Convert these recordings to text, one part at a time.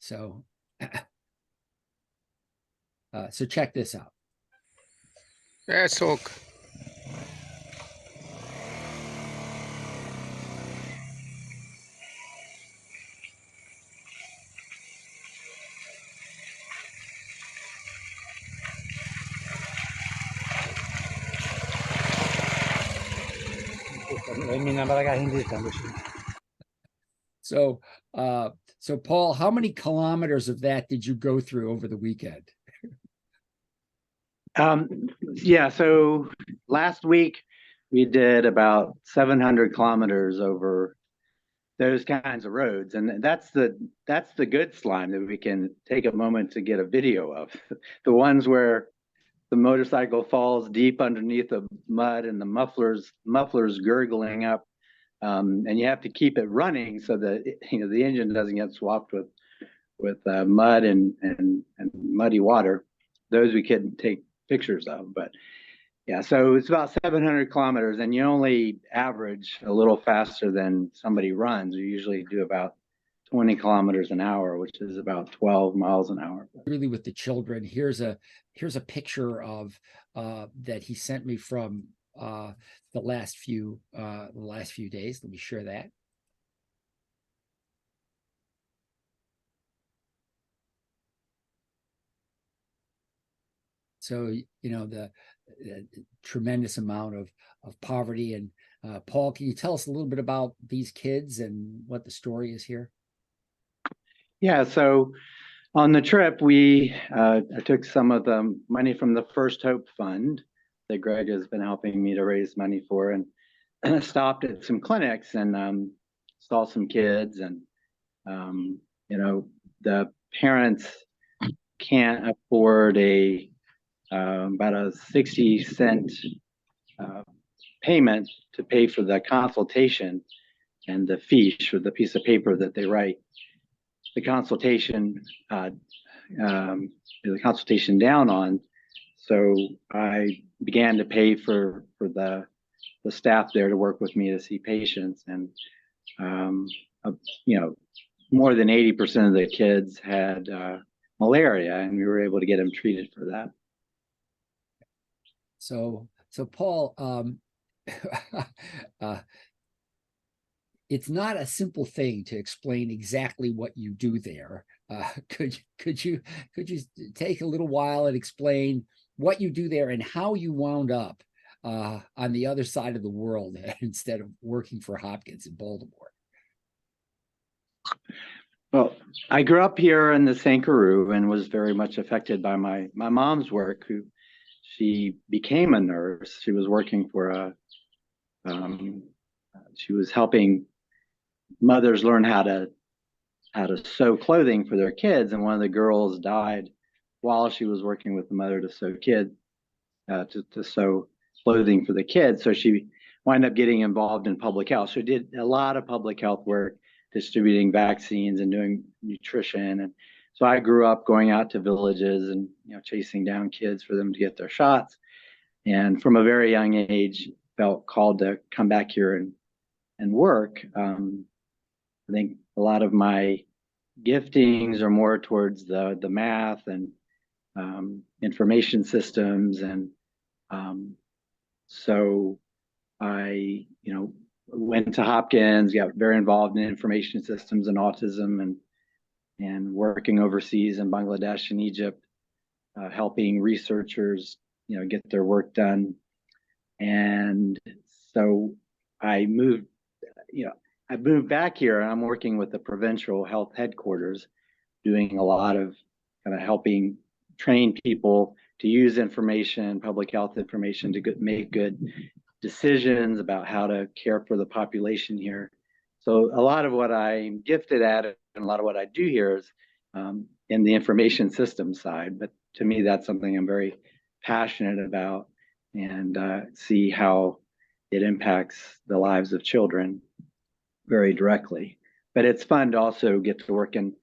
So, so check this out. Yes, okay. So, so Paul, how many kilometers of that did you go through over the weekend? Yeah, so last week we did about 700 kilometers over those kinds of roads, and that's the good slime that we can take a moment to get a video of. The ones where the motorcycle falls deep underneath the mud and the mufflers gurgling up, and you have to keep it running so that the engine doesn't get swamped with mud and muddy water. Those we couldn't take pictures of, but yeah, so it's about 700 kilometers, and you only average a little faster than somebody runs. You usually do about 20 kilometers an hour, which is about 12 miles an hour. Really, with the children, here's a picture of that he sent me from the last few days. Let me share that. So, the tremendous amount of poverty. And Paul, can you tell us a little bit about these kids and what the story is here? Yeah, so on the trip, I took some of the money from the First Hope Fund that Greg has been helping me to raise money for, and I stopped at some clinics and saw some kids, and the parents can't afford about a 60-cent payment to pay for the consultation and the fiche, or the piece of paper that they write the consultation down on. So I began to pay for the staff there to work with me to see patients, and more than 80% of the kids had malaria, and we were able to get them treated for that. So Paul, it's not a simple thing to explain exactly what you do there. Could you take a little while and explain what you do there and how you wound up on the other side of the world instead of working for Hopkins in Baltimore? Well, I grew up here in the Sankuru and was very much affected by my mom's work. She became a nurse. She was working for she was helping mothers learn how to sew clothing for their kids, and one of the girls died while she was working with the mother to sew clothing for the kids. So she wound up getting involved in public health. So she did a lot of public health work, distributing vaccines and doing nutrition. And so I grew up going out to villages and chasing down kids for them to get their shots. And from a very young age, felt called to come back here and work. I think a lot of my giftings are more towards the math and information systems, and so I went to Hopkins, got very involved in information systems and autism, and working overseas in Bangladesh and Egypt, helping researchers get their work done. And so I moved back here, and I'm working with the provincial health headquarters, doing a lot of kind of helping train people to use information, public health information, to make good decisions about how to care for the population here. So a lot of what I'm gifted at and a lot of what I do here is in the information system side. But to me, that's something I'm very passionate about, and see how it impacts the lives of children very directly. But it's fun to also get to work in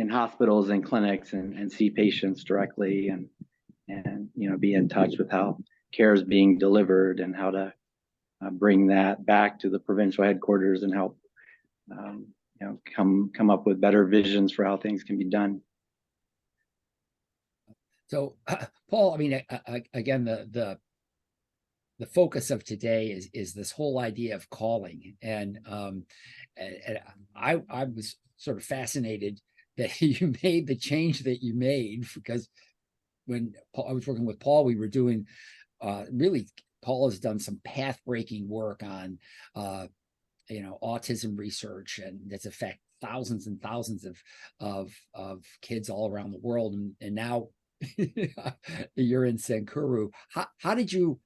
hospitals and clinics and see patients directly, and be in touch with how care is being delivered and how to bring that back to the provincial headquarters and help come up with better visions for how things can be done. So, Paul, I mean, again, the focus of today is this whole idea of calling, and I was sort of fascinated that you made the change that you made, because when I was working with Paul, we were doing really. Paul has done some path-breaking work on autism research, and that's affect thousands and thousands of kids all around the world, and now you're in Sankuru. How did you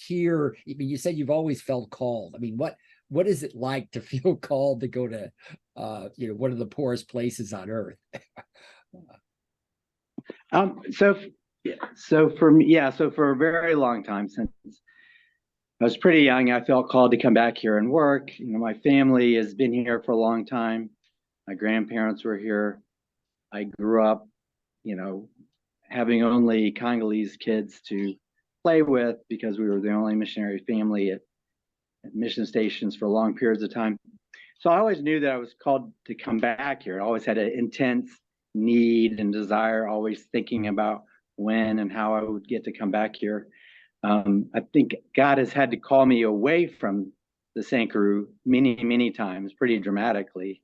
hear? I mean, you said you've always felt called. I mean, what is it like to feel called to go to one of the poorest places on earth? So for me, so for a very long time, since I was pretty young, I felt called to come back here and work. My family has been here for a long time. My grandparents were here. I grew up, having only Congolese kids to play with, because we were the only missionary family at mission stations for long periods of time. So I always knew that I was called to come back here. I always had an intense need and desire, always thinking about when and how I would get to come back here. I think God has had to call me away from the Sankuru many, many times, pretty dramatically,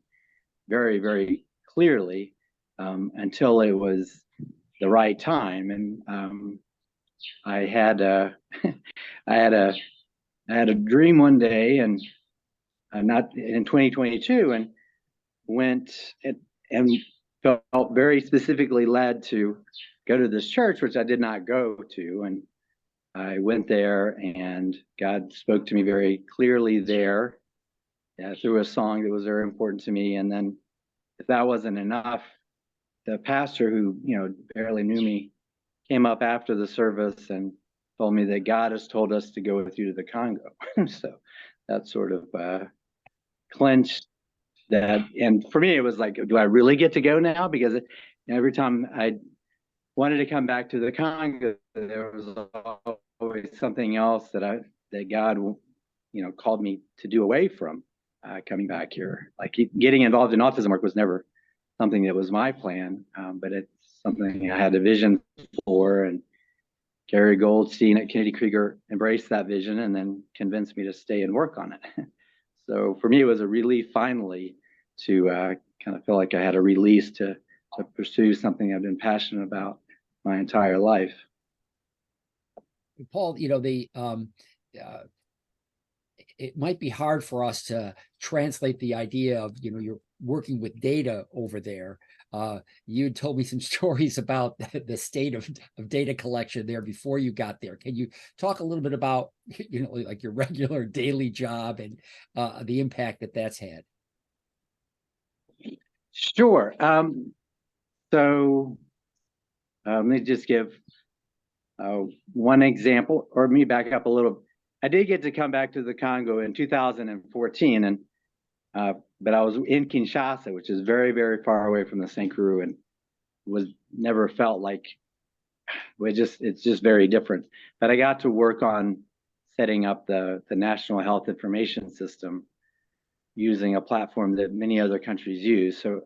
very, very clearly, until it was the right time. And I had a dream one day, and not in 2022, and went and felt very specifically led to go to this church, which I did not go to. And I went there, and God spoke to me very clearly there through a song that was very important to me. And then, if that wasn't enough, the pastor, who barely knew me, came up after the service and told me that God has told us to go with you to the Congo. So that sort of clenched that. And for me, it was like, do I really get to go now? Because every time I wanted to come back to the Congo, there was always something else that God called me to do away from coming back here. Like getting involved in autism work was never something that was my plan, but it's something I had a vision for. And Gary Goldstein at Kennedy Krieger embraced that vision and then convinced me to stay and work on it. So for me, it was a relief finally to kind of feel like I had a release to pursue something I've been passionate about my entire life. Paul, it might be hard for us to translate the idea of, you're working with data over there. You told me some stories about the state of data collection there before you got there. Can you talk a little bit about, like your regular daily job and the impact that's had? Sure. So let me just give one example, or me back up a little. I did get to come back to the Congo in 2014, and but I was in Kinshasa, which is very, very far away from the Sankuru, and never felt like it's just very different. But I got to work on setting up the National Health Information System using a platform that many other countries use. So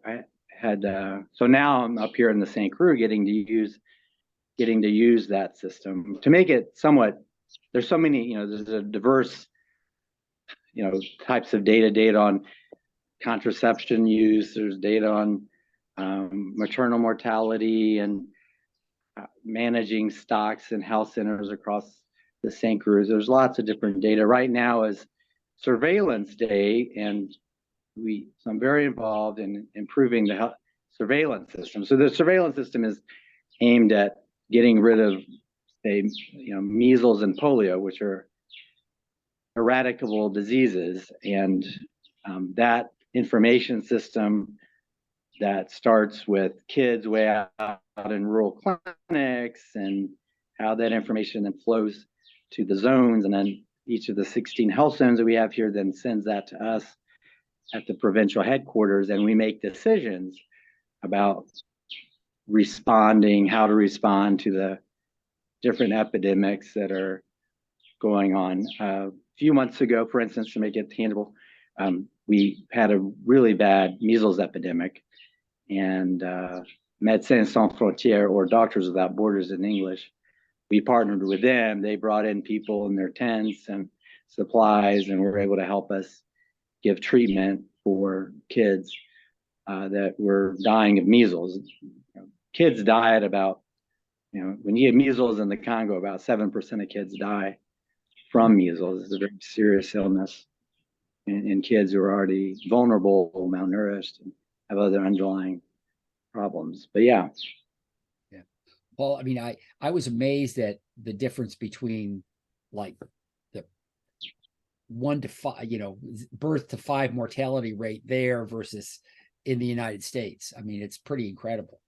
so now I'm up here in the Sankuru getting to use that system to make it somewhat. There's so many, there's a diverse, types of data on contraception use. There's data on maternal mortality and managing stocks and health centers across the Sankuru. There's lots of different data. Right now is surveillance day, and so I'm very involved in improving the health surveillance system. So the surveillance system is aimed at getting rid of, say, measles and polio, which are eradicable diseases, and that information system that starts with kids way out in rural clinics, and how that information then flows to the zones, and then each of the 16 health zones that we have here then sends that to us at the provincial headquarters, and we make decisions about how to respond to the different epidemics that are going on. A few months ago, for instance, to make it tangible, we had a really bad measles epidemic, and Médecins Sans Frontières, or Doctors Without Borders in English, we partnered with them. They brought in people in their tents and supplies, and were able to help us give treatment for kids that were dying of measles. Kids die at about, when you get measles in the Congo, about 7% of kids die from measles. It's a very serious illness in kids who are already vulnerable, malnourished, and have other underlying problems. But yeah. Well, I mean, I was amazed at the difference between like the 1 to 5, birth to 5 mortality rate there versus in the United States. I mean, it's pretty incredible.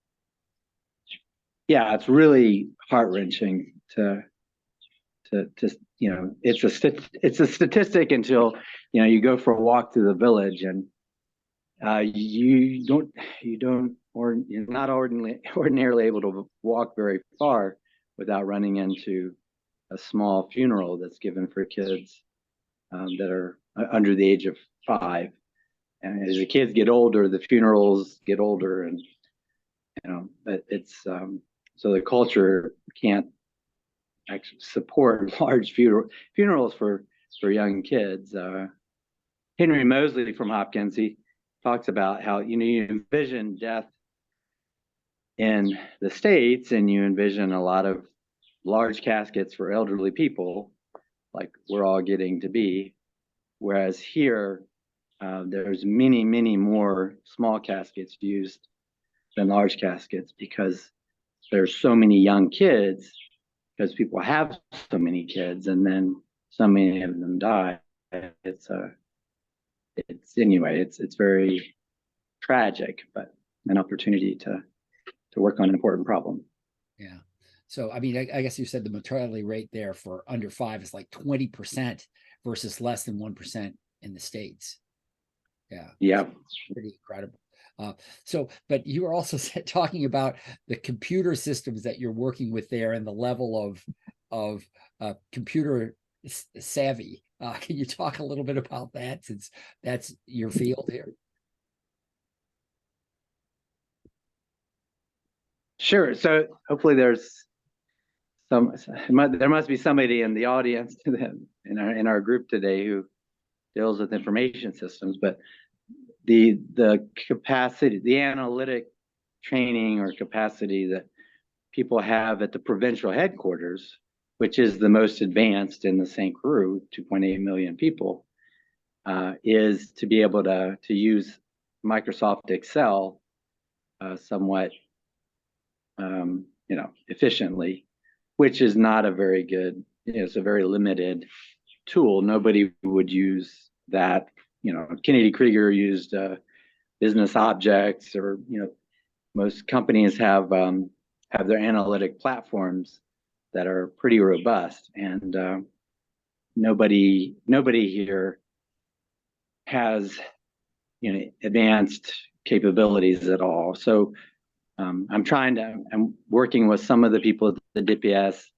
Yeah, it's really heart-wrenching to it's a statistic until you go for a walk through the village, and you're not ordinarily able to walk very far without running into a small funeral that's given for kids that are under the age of 5. And as the kids get older, the funerals get older, and but it's so the culture can't actually support large funerals for young kids. Henry Mosley from Hopkins, he talks about how you envision death in the States, and you envision a lot of large caskets for elderly people, like we're all getting to be, whereas here there's many more small caskets used than large caskets, because there's so many young kids, because people have so many kids, and then so many of them die. It's very tragic, but an opportunity to work on an important problem. Yeah. So, I mean, I guess you said the mortality rate there for under 5 is like 20% versus less than 1% in the States. Yeah. Yeah. Pretty incredible. But you were also talking about the computer systems that you're working with there and the level of computer savvy. Can you talk a little bit about that, since that's your field here? Sure. So hopefully there must be somebody in the audience in our group today who deals with information systems, but the capacity, the analytic training or capacity that people have at the provincial headquarters, which is the most advanced in the Sankuru, 2.8 million people, is to be able to use Microsoft Excel somewhat efficiently, which is not a very good, it's a very limited tool. Nobody would use that. Kennedy Krieger used business objects, or most companies have their analytic platforms that are pretty robust, and nobody here has advanced capabilities at all. So I'm working with some of the people at the DPS,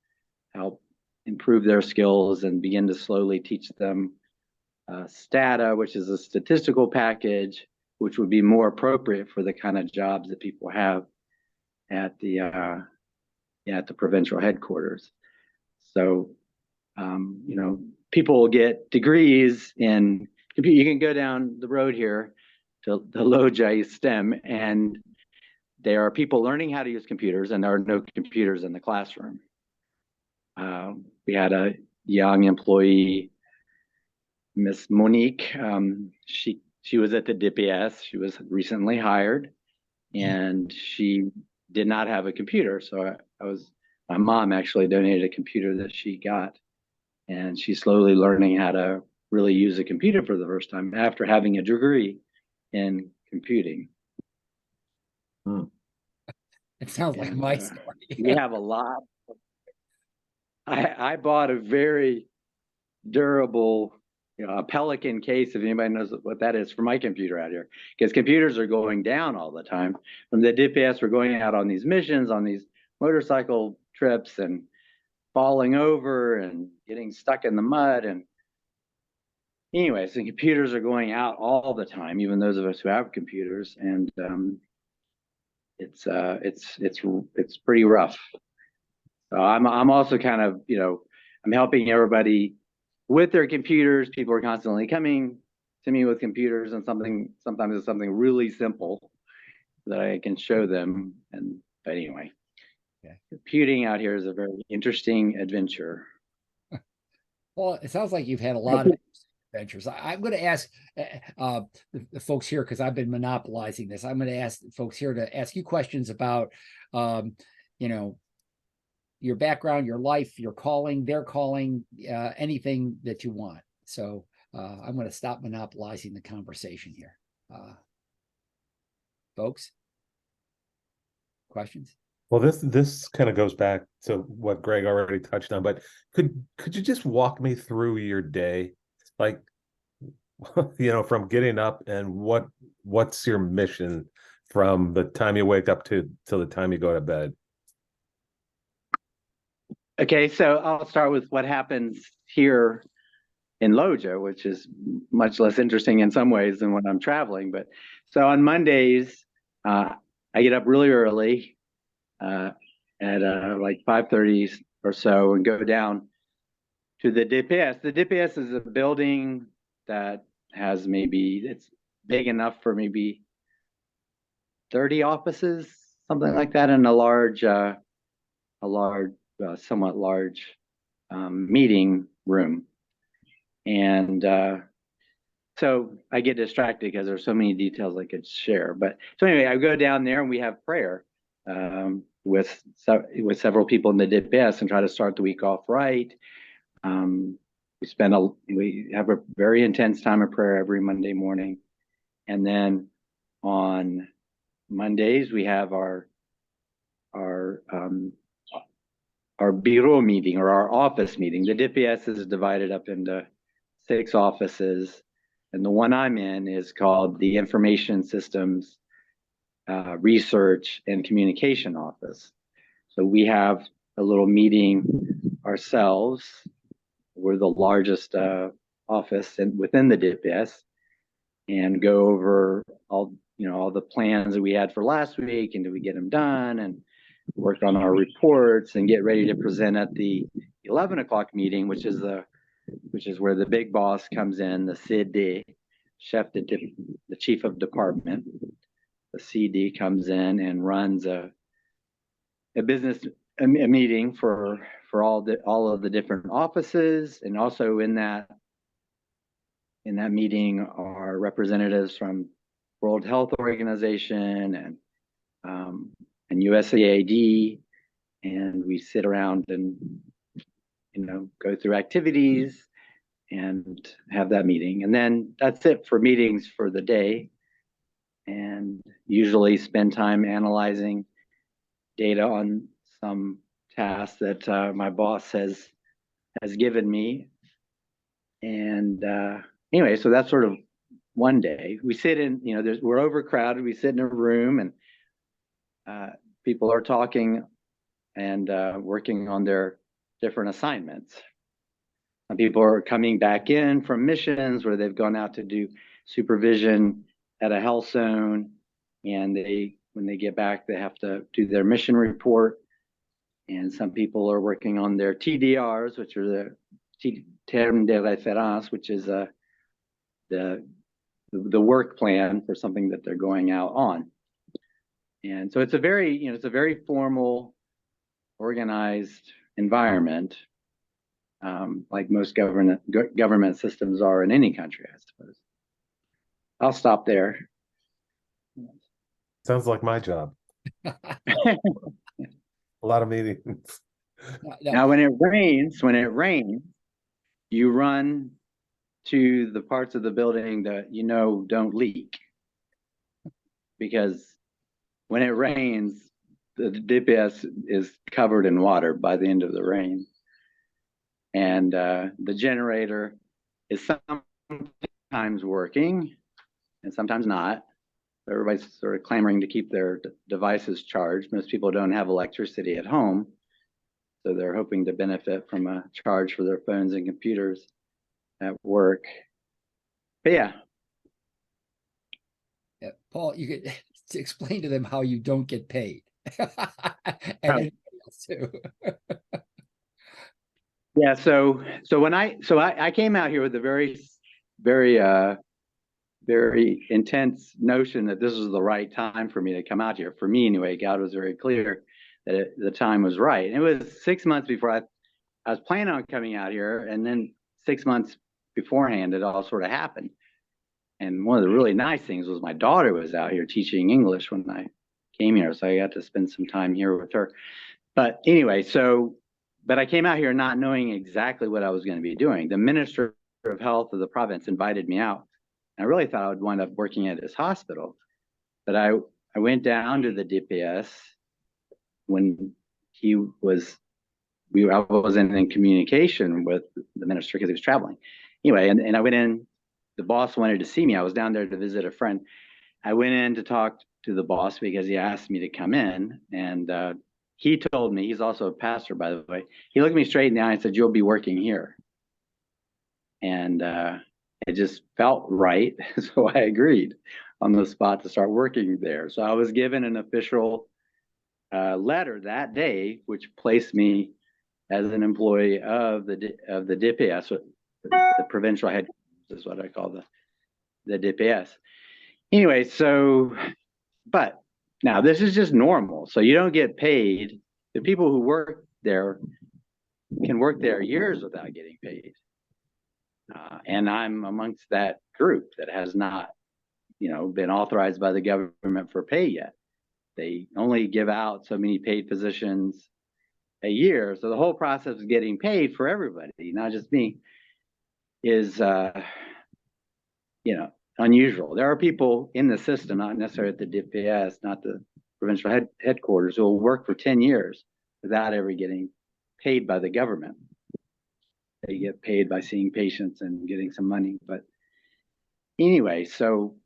help improve their skills and begin to slowly teach them Stata, which is a statistical package, which would be more appropriate for the kind of jobs that people have at the provincial headquarters. So, people will get degrees in computer. You can go down the road here to the Loja STEM, and there are people learning how to use computers, and there are no computers in the classroom. We had a young employee, Miss Monique. She was at the DPS. She was recently hired, and she did not have a computer. So my mom actually donated a computer that she got, and she's slowly learning how to really use a computer for the first time after having a degree in computing. It sounds like my story. We have a lot. I bought a very durable, a Pelican case, if anybody knows what that is, for my computer out here, because computers are going down all the time. From the DPS, we're going out on these missions, on these motorcycle trips, and falling over and getting stuck in the mud, and anyway, so computers are going out all the time, even those of us who have computers, and it's pretty rough. So I'm also kind of, I'm helping everybody with their computers. People are constantly coming to me with computers, and sometimes it's something really simple that I can show them. But anyway, Okay. computing out here is a very interesting adventure. Well, it sounds like you've had a lot of adventures. I'm going to ask the folks here, because I've been monopolizing this. I'm going to ask folks here to ask you questions about, your background, your life, your calling, their calling, anything that you want. So I'm going to stop monopolizing the conversation here. Folks, questions? Well, this kind of goes back to what Greg already touched on, but could you just walk me through your day, like, from getting up, and what's your mission from the time you wake up till the time you go to bed? Okay, so I'll start with what happens here in Loja, which is much less interesting in some ways than when I'm traveling. But so on Mondays, I get up really early at like 5:30 or so, and go down to the DPS. The DPS is a building that has it's big enough for maybe 30 offices, something like that, and somewhat large meeting room. And so I get distracted because there's so many details I could share. But so anyway, I go down there and we have prayer with several people in the DPS and try to start the week off right. We have a very intense time of prayer every Monday morning, and then on Mondays we have our bureau meeting, or our office meeting. The DPS is divided up into 6 offices, and the one I'm in is called the Information Systems Research and Communication Office. So we have a little meeting ourselves. We're the largest office within the DPS, and go over all the plans that we had for last week, and do we get them done, and work on our reports, and get ready to present at the 11 o'clock meeting, which is where the big boss comes in, the CD, the chief of department. The CD comes in and runs a meeting for all of the different offices, and also in that meeting are representatives from World Health Organization and USAID, and we sit around and go through activities and have that meeting, and then that's it for meetings for the day. And usually spend time analyzing data on some task that my boss has given me. And anyway, so that's sort of one day. We sit in, we're overcrowded. We sit in a room, and people are talking and working on their different assignments. Some people are coming back in from missions where they've gone out to do supervision at a health zone, and when they get back, they have to do their mission report. And some people are working on their TDRs, which are the terme de référence, which is the work plan for something that they're going out on. And so it's a very formal, organized environment, like most government systems are in any country, I suppose. I'll stop there. Sounds like my job. A lot of meetings. Now, when it rains, you run to the parts of the building that don't leak, because when it rains, the DPS is covered in water by the end of the rain, and the generator is sometimes working and sometimes not. Everybody's sort of clamoring to keep their devices charged. Most people don't have electricity at home, so they're hoping to benefit from a charge for their phones and computers at work. But yeah, Yeah, Paul, you could to explain to them how you don't get paid. And Yeah. anybody else too. yeah. So when I came out here with a very intense notion that this was the right time for me to come out here. For me, anyway, God was very clear that the time was right. And it was 6 months before I was planning on coming out here, and then 6 months beforehand, it all sort of happened. And one of the really nice things was my daughter was out here teaching English when I came here, so I got to spend some time here with her. But anyway, but I came out here not knowing exactly what I was going to be doing. The Minister of Health of the province invited me out. I really thought I would wind up working at his hospital, but I went down to the DPS when I wasn't in communication with the minister because he was traveling. Anyway, and I went in. The boss wanted to see me. I was down there to visit a friend. I went in to talk to the boss because he asked me to come in, and he told me, he's also a pastor, by the way. He looked me straight in the eye and said, "You'll be working here." And it just felt right. So I agreed on the spot to start working there. So I was given an official letter that day, which placed me as an employee of the DPS, the provincial headquarters is what I call the DPS. Anyway, but now this is just normal. So you don't get paid. The people who work there can work there years without getting paid. And I'm amongst that group that has not, been authorized by the government for pay yet. They only give out so many paid positions a year. So the whole process of getting paid for everybody, not just me, is, unusual. There are people in the system, not necessarily at the DPS, not the provincial headquarters, who will work for 10 years without ever getting paid by the government. They get paid by seeing patients and getting some money. But anyway, so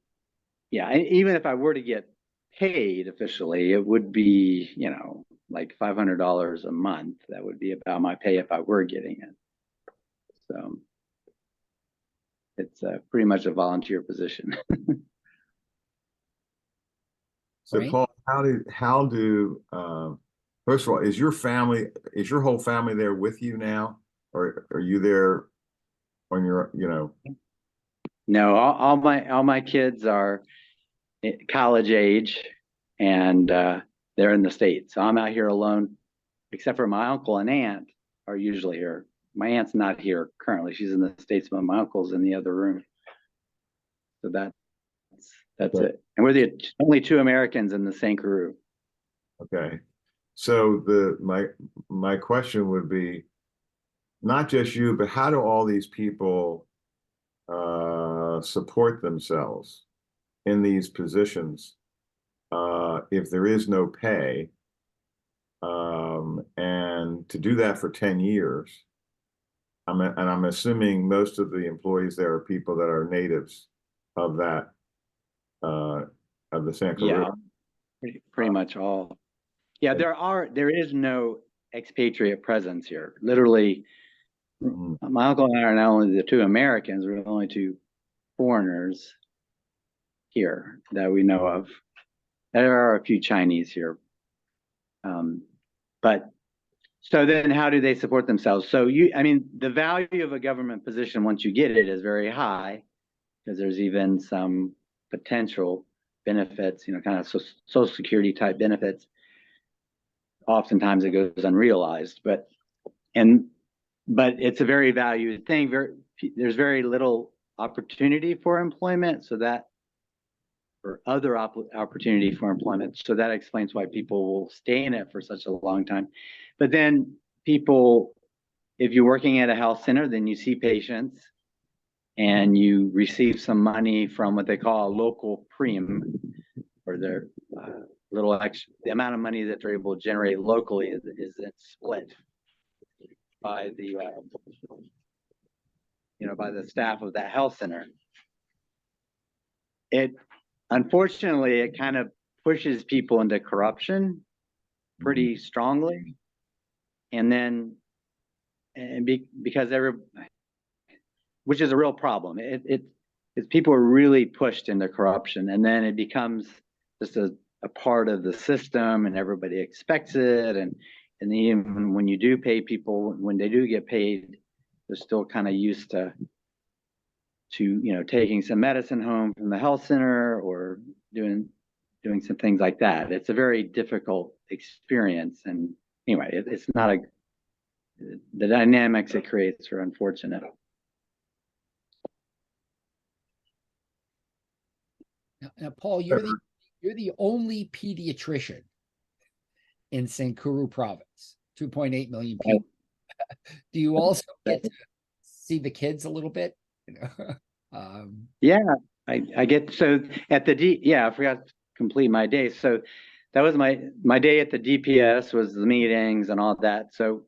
yeah, even if I were to get paid officially, it would be, like $500 a month. That would be about my pay if I were getting it. So it's pretty much a volunteer position. So Right. Paul, how do first of all, is your whole family there with you now? Or are you there on your, No, all my kids are college age, and they're in the States. So I'm out here alone, except for my uncle and aunt are usually here. My aunt's not here currently. She's in the States, but my uncle's in the other room. So that's it. And we're the only two Americans in the Sankuru. okay. So my question would be, not just you, but how do all these people support themselves in these positions if there is no pay? And to do that for 10 years, I'm assuming most of the employees there are people that are natives of that of the Sankuru. Yeah, pretty much all. Yeah, there is no expatriate presence here. Literally, my uncle and I are not only the two Americans, we're the only two foreigners here that we know of. There are a few Chinese here. But so then how do they support themselves? So the value of a government position once you get it is very high, because there's even some potential benefits, kind of Social Security type benefits. Oftentimes it goes unrealized, but it's a very valued thing. There's very little opportunity for employment, or other opportunity for employment. So that explains why people will stay in it for such a long time. But then if you're working at a health center, then you see patients and you receive some money from what they call a local premium, or their little extra. The amount of money that they're able to generate locally is then split by the by the staff of that health center. Unfortunately, it kind of pushes people into corruption pretty strongly, because which is a real problem. people are really pushed into corruption, and then it becomes just a part of the system, and everybody expects it, and even when you do pay people, when they do get paid, they're still kind of used to taking some medicine home from the health center, or doing some things like that. It's a very difficult experience, and anyway, it's not the dynamics it creates are unfortunate. Now, Paul, you're the only pediatrician in Sankuru Province, 2.8 million people. Do you also get to see the kids a little bit? Yeah, I get, so at the I forgot to complete my day. So that was my day at the DPS, was the meetings and all that. So,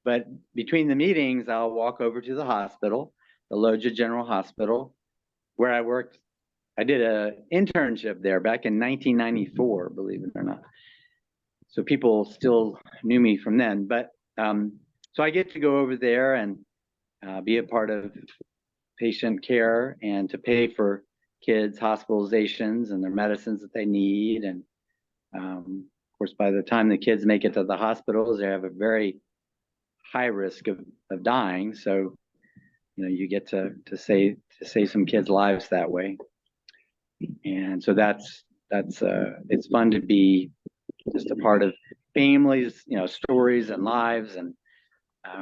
but between the meetings, I'll walk over to the hospital, the Loja General Hospital, where I worked. I did an internship there back in 1994, believe it or not. So people still knew me from then. But so I get to go over there and be a part of patient care, and to pay for kids' hospitalizations and their medicines that they need. And of course, by the time the kids make it to the hospitals, they have a very high risk of dying. So, you get to save some kids' lives that way. And so that's it's fun to be just a part of families, stories and lives, and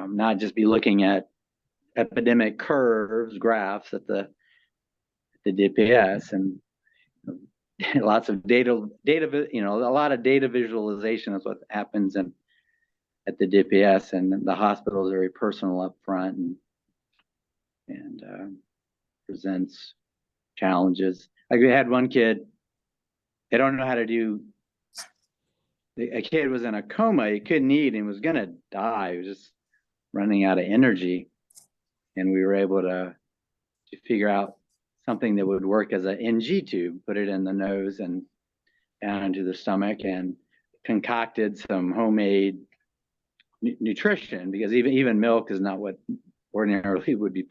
not just be looking at epidemic graphs at the DPS, and lots of data, a lot of data visualization is what happens at the DPS, and the hospital is very personal up front, and presents challenges. Like, we had one kid, they don't know how to do. A kid was in a coma, he couldn't eat and was gonna die. He was just running out of energy, and we were able to figure out something that would work as an NG tube, put it in the nose and down into the stomach, and concocted some homemade nutrition, because even milk is not what ordinarily would be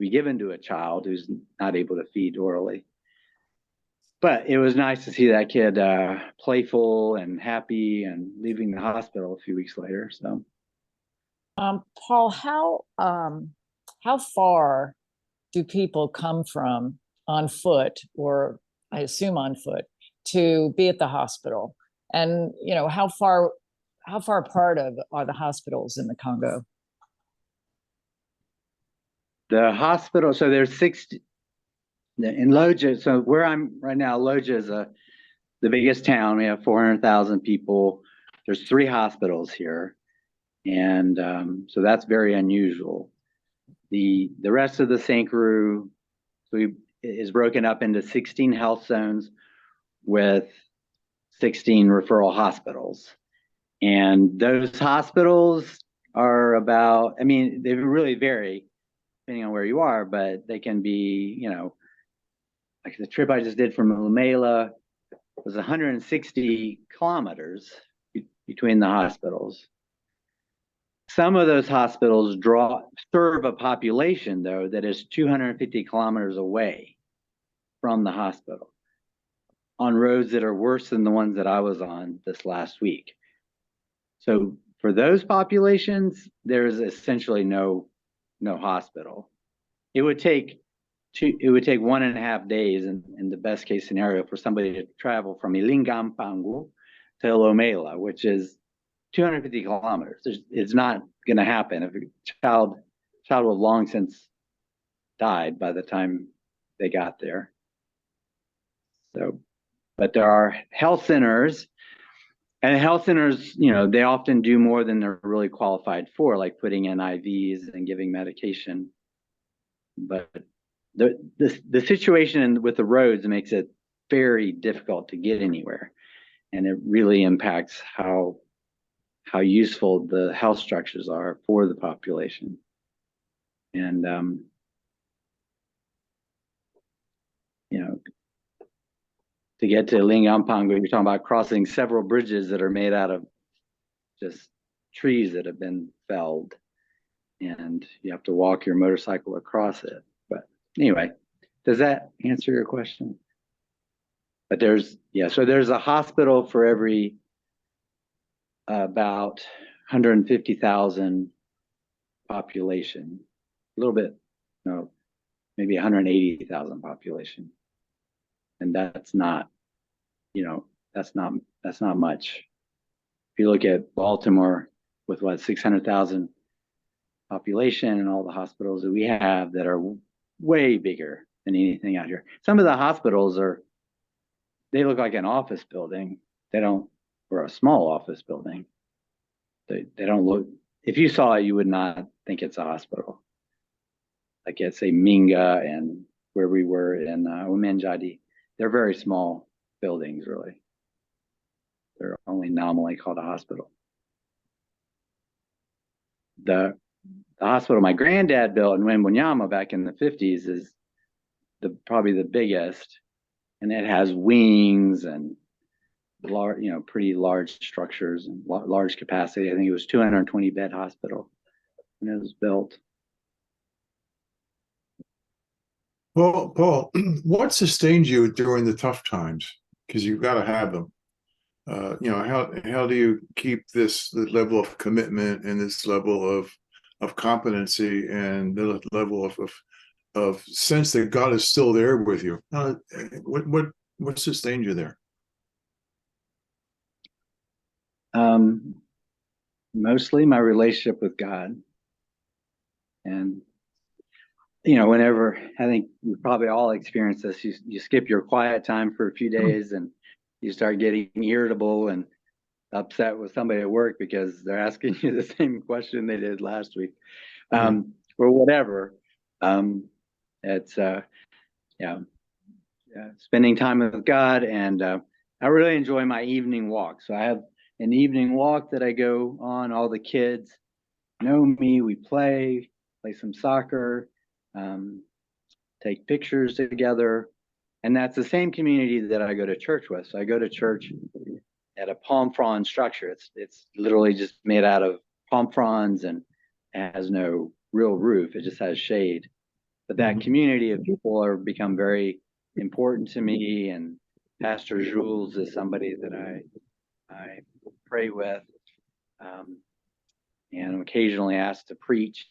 given to a child who's not able to feed orally. But it was nice to see that kid playful and happy and leaving the hospital a few weeks later. So, Paul, how far do people come from on foot, or I assume on foot, to be at the hospital? And how far apart are the hospitals in the Congo? The hospital, so there's 60 in Loja. So where I'm right now, Loja is the biggest town. We have 400,000 people. There's 3 hospitals here, and so that's very unusual. The rest of the Sankuru is broken up into 16 health zones with 16 referral hospitals, and those hospitals are about, they really vary depending on where you are, but they can be, like the trip I just did from Lumela was 160 kilometers between the hospitals. Some of those hospitals serve a population, though, that is 250 kilometers away from the hospital, on roads that are worse than the ones that I was on this last week. So for those populations, there's essentially no hospital. It would take 1.5 days in the best case scenario for somebody to travel from Ilingampangu to Lomela, which is 250 kilometers. It's not going to happen. If a child will have long since died by the time they got there. So, but there are health centers, and health centers, they often do more than they're really qualified for, like putting in IVs and giving medication. But the situation with the roads makes it very difficult to get anywhere, and it really impacts how useful the health structures are for the population. And to get to Lingampango, you're talking about crossing several bridges that are made out of just trees that have been felled, and you have to walk your motorcycle across it. But anyway, Does that answer your question? But so there's a hospital for every about 150,000 population, a little bit, no, maybe 180,000 population. And that's not, that's not much. If you look at Baltimore with what, 600,000 population and all the hospitals that we have that are way bigger than anything out here. Some of the hospitals they look like an office building. Or a small office building. They don't look, if you saw it, you would not think it's a hospital. Like at say Minga and where we were in Umenjadi, they're very small buildings, really. They're only nominally called a hospital. The hospital my granddad built in Wembanyama back in the 50s is probably the biggest, and it has wings and large, pretty large structures and large capacity. I think it was 220 bed hospital when it was built. Well, Paul, what sustained you during the tough times? Because you've got to have them. How do you keep the level of commitment and this level of competency and the level of sense that God is still there with you? What sustained you there? Mostly my relationship with God. And whenever, I think we probably all experience this, you skip your quiet time for a few days and you start getting irritable and upset with somebody at work because they're asking you the same question they did last week, or whatever. It's spending time with God, and I really enjoy my evening walk. So I have an evening walk that I go on. All the kids know me. We play some soccer, take pictures together. And that's the same community that I go to church with. So I go to church at a palm frond structure. It's literally just made out of palm fronds and it has no real roof. It just has shade. But that community of people have become very important to me. And Pastor Jules is somebody that I pray with, and I'm occasionally asked to preach,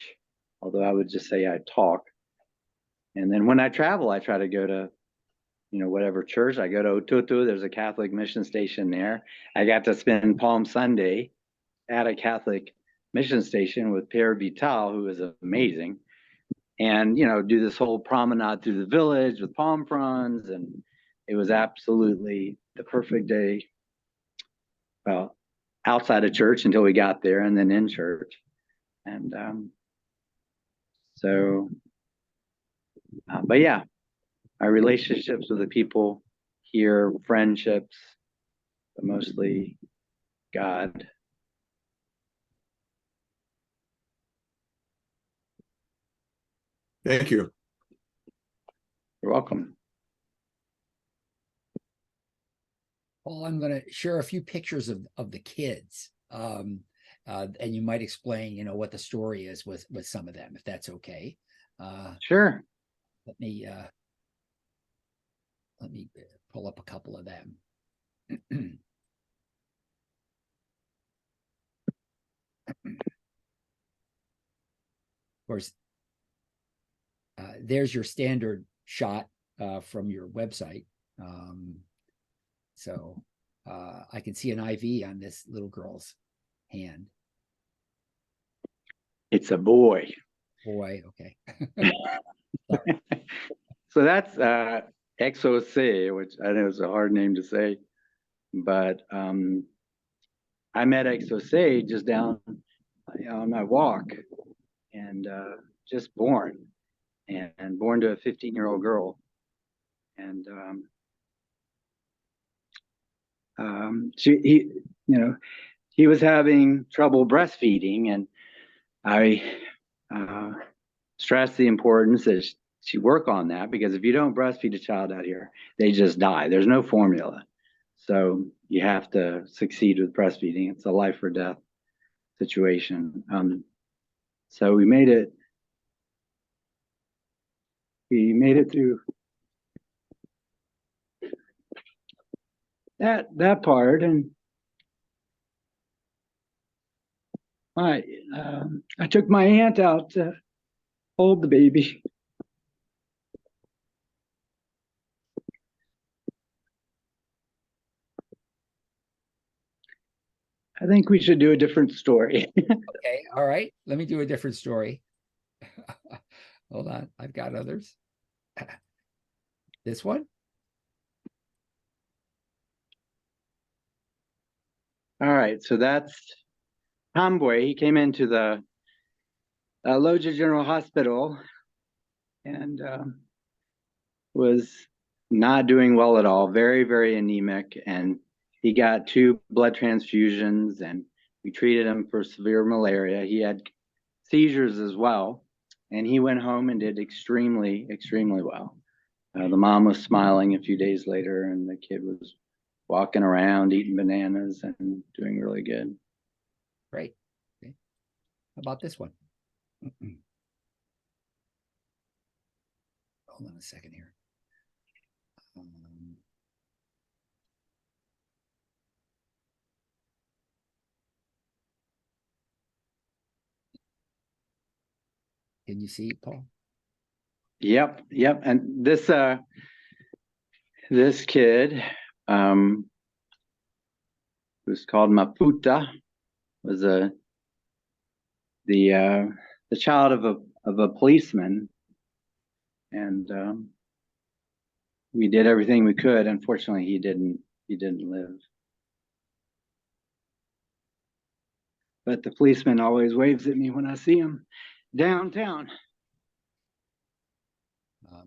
although I would just say I talk. And then when I travel, I try to go to whatever church. I go to Otutu. There's a Catholic mission station there. I got to spend Palm Sunday at a Catholic mission station with Père Vital, who is amazing, and do this whole promenade through the village with palm fronds, and it was absolutely the perfect day. Well, outside of church until we got there, and then in church, and but yeah. My relationships with the people here, friendships, but mostly God. Thank you. You're welcome. Paul, I'm going to share a few pictures of the kids, and you might explain, what the story is with some of them, if that's okay. Sure. Let me pull up a couple of them. Of course, there's your standard shot from your website. So I can see an IV on this little girl's hand. It's a boy. Boy, okay. So that's XOC, which I know is a hard name to say, but I met XOC just down on my walk, and just born to a 15-year-old girl, and he was having trouble breastfeeding, and I stressed the importance that she work on that, because if you don't breastfeed a child out here, they just die. There's no formula. So you have to succeed with breastfeeding. It's a life or death situation. So we made it through that part. And I took my aunt out to hold the baby. I think we should do a different story. Okay, all right. Let me do a different story. Hold on, I've got others. This one? All right, so that's Tomboy. He came into the Loja General Hospital and was not doing well at all, very, very anemic. And he got 2 blood transfusions and we treated him for severe malaria. He had seizures as well. And he went home and did extremely, extremely well. The mom was smiling a few days later and the kid was walking around, eating bananas and doing really good. Great. Okay. How about this one? Hold on a second here. Can you see it, Paul? Yep. And this kid who's called Maputa was the child of a policeman, and we did everything we could. Unfortunately, he didn't live. But the policeman always waves at me when I see him downtown. Let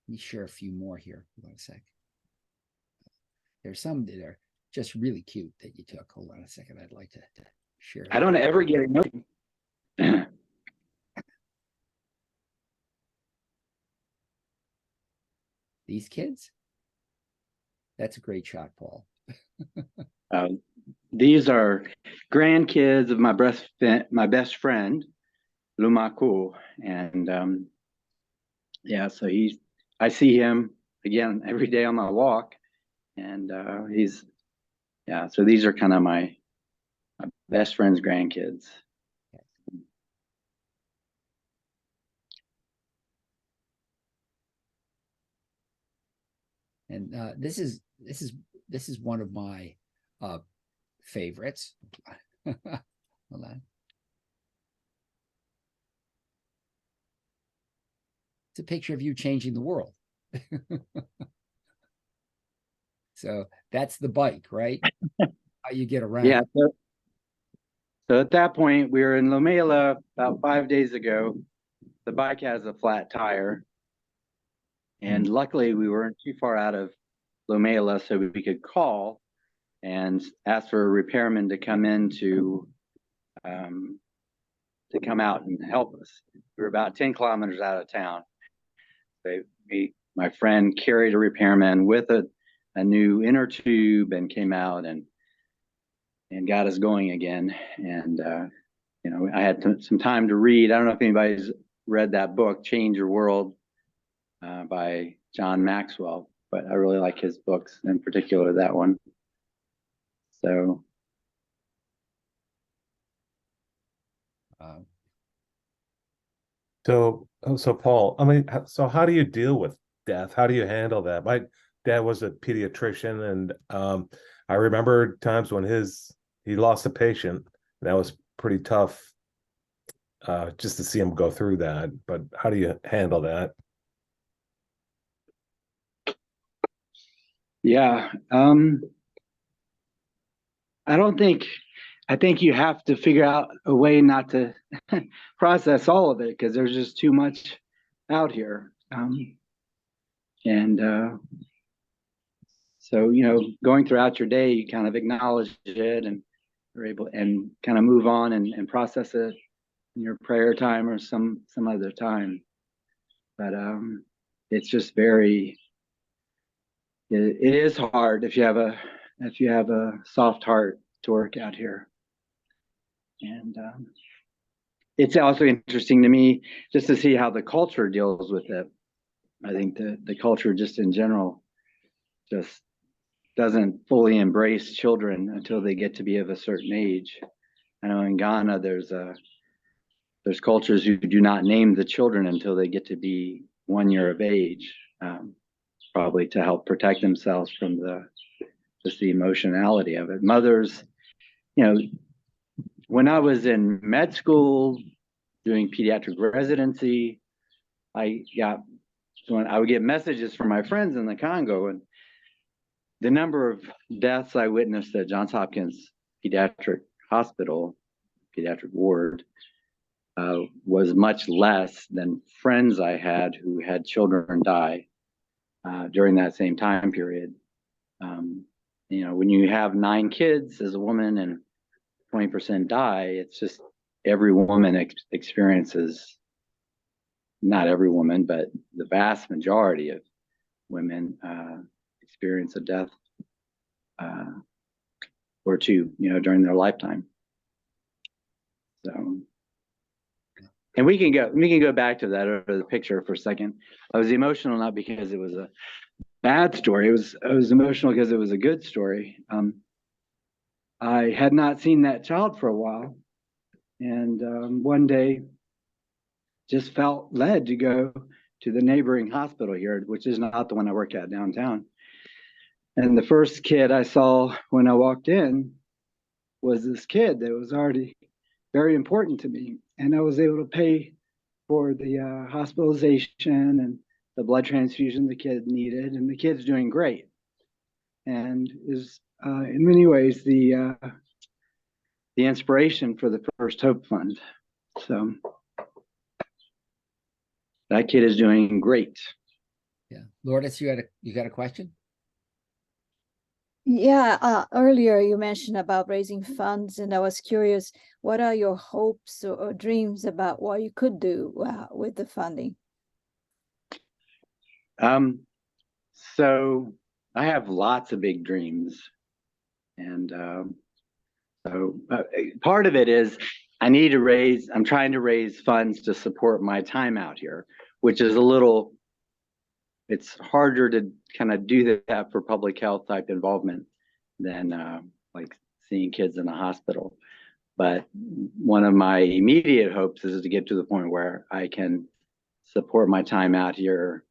me share a few more here. Hold on a sec. There's some that are just really cute that you took. Hold on a second. I'd like to share. I don't ever get it. These kids? That's a great shot, Paul. These are grandkids of my best friend, Lumaku, and yeah, so I see him again every day on my walk, and so these are kind of my best friend's grandkids. And this is one of my favorites. Hold on. It's a picture of you changing the world. So that's the bike, right? How you get around. Yeah. So at that point, we were in Lomela about 5 days ago. The bike has a flat tire. And luckily, we weren't too far out of Lomela, so we could call and ask for a repairman to come in to come out and help us. We were about 10 kilometers out of town. My friend carried a repairman with a new inner tube and came out and got us going again. And I had some time to read. I don't know if anybody's read that book, Change Your World, by John Maxwell, but I really like his books, in particular that one. So Paul, I mean, so how do you deal with death? How do you handle that? My dad was a pediatrician, and I remember times when he lost a patient. That was pretty tough, just to see him go through that. But how do you handle that? Yeah, I think you have to figure out a way not to process all of it because there's just too much out here. So, going throughout your day, you kind of acknowledge it and you're able and kind of move on and process it in your prayer time or some other time. But it's just it is hard if you have a soft heart to work out here. And it's also interesting to me just to see how the culture deals with it. I think the culture just in general just doesn't fully embrace children until they get to be of a certain age. I know in Ghana there's cultures who do not name the children until they get to be 1 year of age, probably to help protect themselves from just the emotionality of it. Mothers, when I was in med school doing pediatric residency, when I would get messages from my friends in the Congo, and the number of deaths I witnessed at Johns Hopkins Pediatric Hospital, pediatric ward, was much less than friends I had who had children die during that same time period. When you have 9 kids as a woman and 20% die, it's just every woman experiences, not every woman, but the vast majority of women experience a death or two, during their lifetime. So, and we can go back to that or the picture for a second. I was emotional not because it was a bad story. I was emotional because it was a good story. I had not seen that child for a while, and one day just felt led to go to the neighboring hospital here, which is not the one I work at downtown. And the first kid I saw when I walked in was this kid that was already very important to me. And I was able to pay for the hospitalization and the blood transfusion the kid needed. And the kid's doing great. And is in many ways the inspiration for the First Hope Fund. So that kid is doing great. Yeah. Lourdes, you got a question? Yeah, earlier you mentioned about raising funds, and I was curious, what are your hopes or dreams about what you could do with the funding? So I have lots of big dreams, and so part of it is I'm trying to raise funds to support my time out here, which is it's harder to kind of do that for public health type involvement than like seeing kids in the hospital. But one of my immediate hopes is to get to the point where I can support my time out here.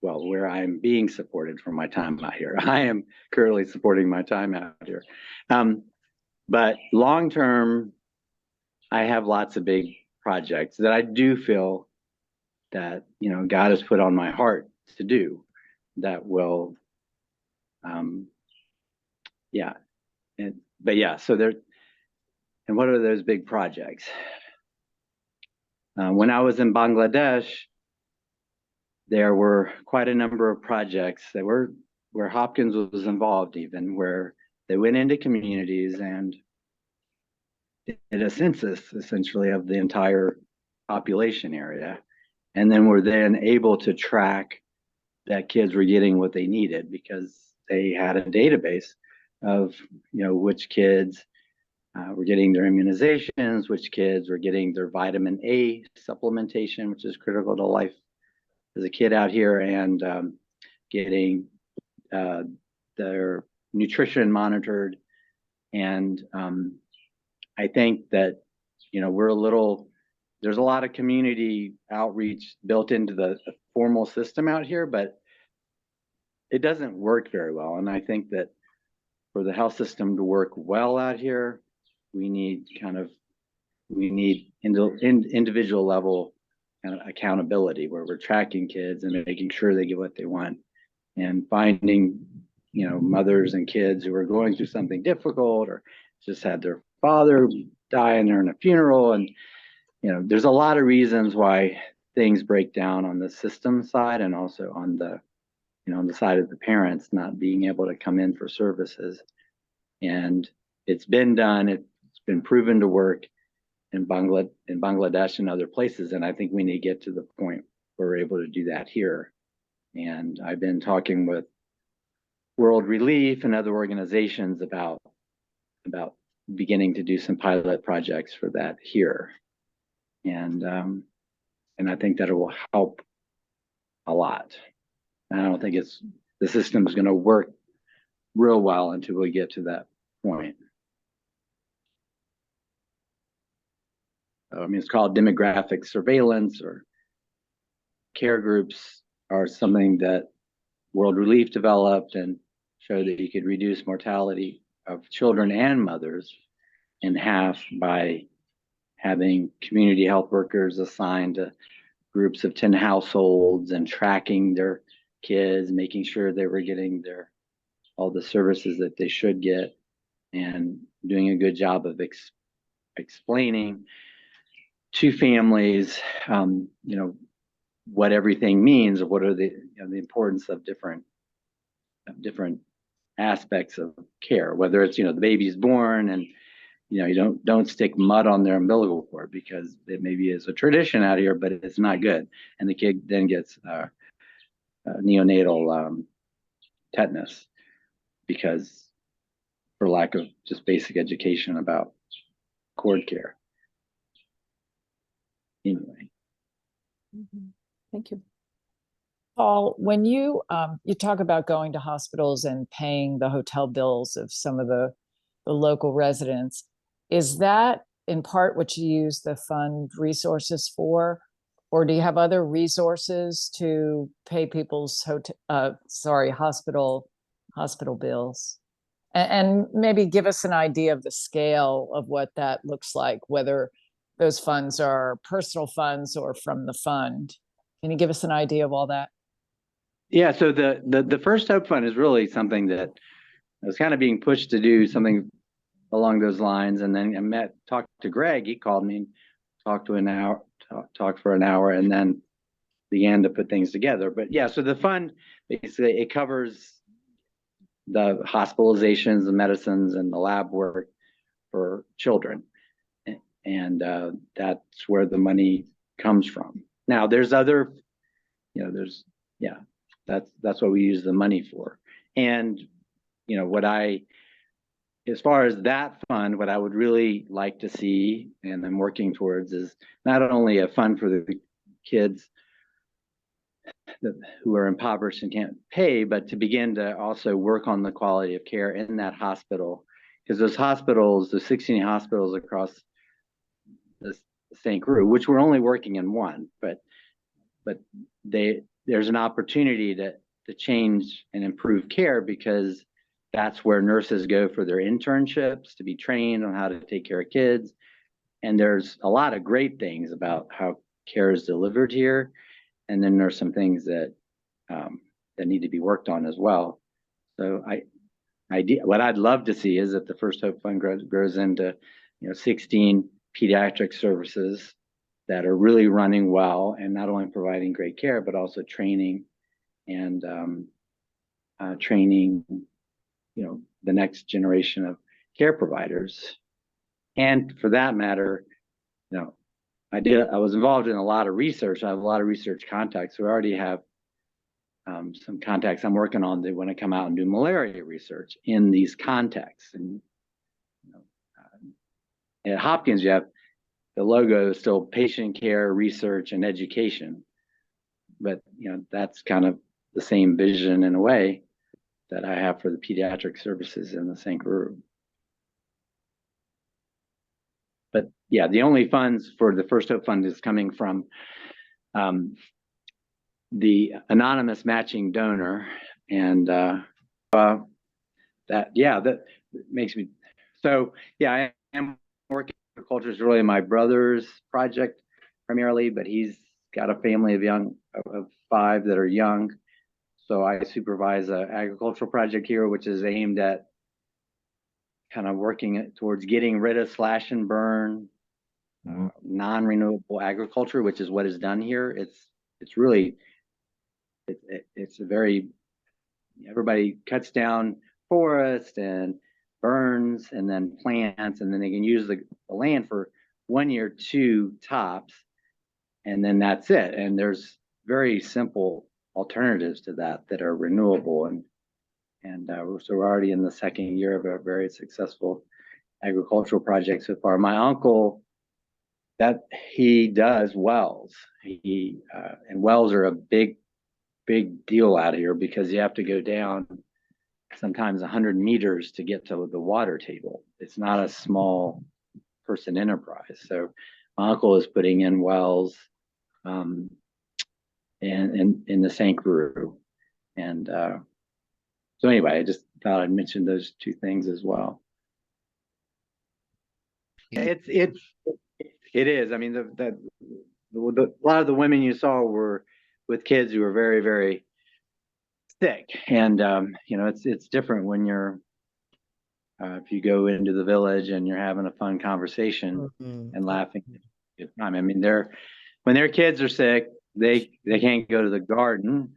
Well, where I'm being supported for my time out here. I am currently supporting my time out here. But long term, I have lots of big projects that I do feel that, God has put on my heart to do that will, so and what are those big projects? When I was in Bangladesh, there were quite a number of projects that where Hopkins was involved, even where they went into communities and did a census essentially of the entire population area, and then were then able to track that kids were getting what they needed because they had a database of which kids were getting their immunizations, which kids were getting their vitamin A supplementation, which is critical to life as a kid out here, and getting their nutrition monitored. And I think that there's a lot of community outreach built into the formal system out here, but it doesn't work very well. And I think that for the health system to work well out here, we need individual level kind of accountability where we're tracking kids and making sure they get what they want, and finding mothers and kids who are going through something difficult or just had their father die and they're in a funeral. And there's a lot of reasons why things break down on the system side, and also on the on the side of the parents not being able to come in for services. And it's been done, it's been proven to work in Bangladesh and other places, and I think we need to get to the point where we're able to do that here. And I've been talking with World Relief and other organizations about beginning to do some pilot projects for that here, and I think that it will help a lot. And I don't think the system is going to work real well until we get to that point. I mean, it's called demographic surveillance, or care groups are something that World Relief developed and showed that you could reduce mortality of children and mothers in half by having community health workers assigned to groups of 10 households and tracking their kids, making sure they were getting all the services that they should get, and doing a good job of explaining to families, what everything means, or what are the importance of different aspects of care, whether it's, the baby's born and, you don't stick mud on their umbilical cord, because it maybe is a tradition out here, but it's not good. And the kid then gets neonatal tetanus because for lack of just basic education about cord care. Anyway. Thank you. Paul, when you talk about going to hospitals and paying the hotel bills of some of the local residents, is that in part what you use the fund resources for, or do you have other resources to pay people's hospital bills? And maybe give us an idea of the scale of what that looks like, whether those funds are personal funds or from the fund. Can you give us an idea of all that? Yeah, so the First Hope Fund is really something that I was kind of being pushed to do something along those lines, and then I talked to Greg. He called me, talked for an hour, and then began to put things together. But yeah, so the fund basically, it covers the hospitalizations, the medicines, and the lab work for children, and that's where the money comes from. Now, there's other, that's what we use the money for. And as far as that fund, what I would really like to see, and I'm working towards, is not only a fund for the kids who are impoverished and can't pay, but to begin to also work on the quality of care in that hospital. Because those hospitals, the 16 hospitals across the Sankuru, which we're only working in one, but there's an opportunity to change and improve care, because that's where nurses go for their internships, to be trained on how to take care of kids. And there's a lot of great things about how care is delivered here. And then there's some things that need to be worked on as well. So what I'd love to see is that the First Hope Fund grows into 16 pediatric services that are really running well, and not only providing great care, but also training and training the next generation of care providers. And for that matter, I was involved in a lot of research. I have a lot of research contacts. So we already have some contacts I'm working on that want to come out and do malaria research in these contexts. And at Hopkins, you have the logo is still patient care, research, and education. But that's kind of the same vision in a way that I have for the pediatric services in the Sankuru. But yeah, the only funds for the First Hope Fund is coming from the anonymous matching donor, and that makes me. So yeah, I am working. Agriculture is really my brother's project primarily, but he's got a family of 5 that are young. So I supervise an agricultural project here, which is aimed at kind of working towards getting rid of slash and burn, non-renewable agriculture, which is what is done here. It's really a very, everybody cuts down forest and burns and then plants, and then they can use the land for 1 year, 2 tops, and then that's it. And there's very simple alternatives to that are renewable, and so we're already in the 2nd year of a very successful agricultural project so far. My uncle, that he does wells. And wells are a big big deal out here because you have to go down sometimes 100 meters to get to the water table. It's not a small person enterprise. So my uncle is putting in wells and in the Sankuru. And so anyway, I just thought I'd mention those two things as well. It is. I mean, a lot of the women you saw were with kids who were very, very sick, and you know, it's different when you're if you go into the village and you're having a fun conversation and laughing. I mean, when their kids are sick, they can't go to the garden.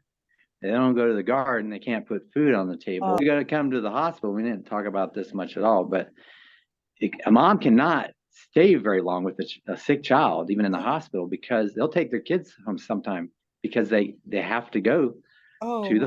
They don't go to the garden. They can't put food on the table. You got to come to the hospital. We didn't talk about this much at all, but a mom cannot stay very long with a sick child, even in the hospital, because they'll take their kids home sometime because they have to go to the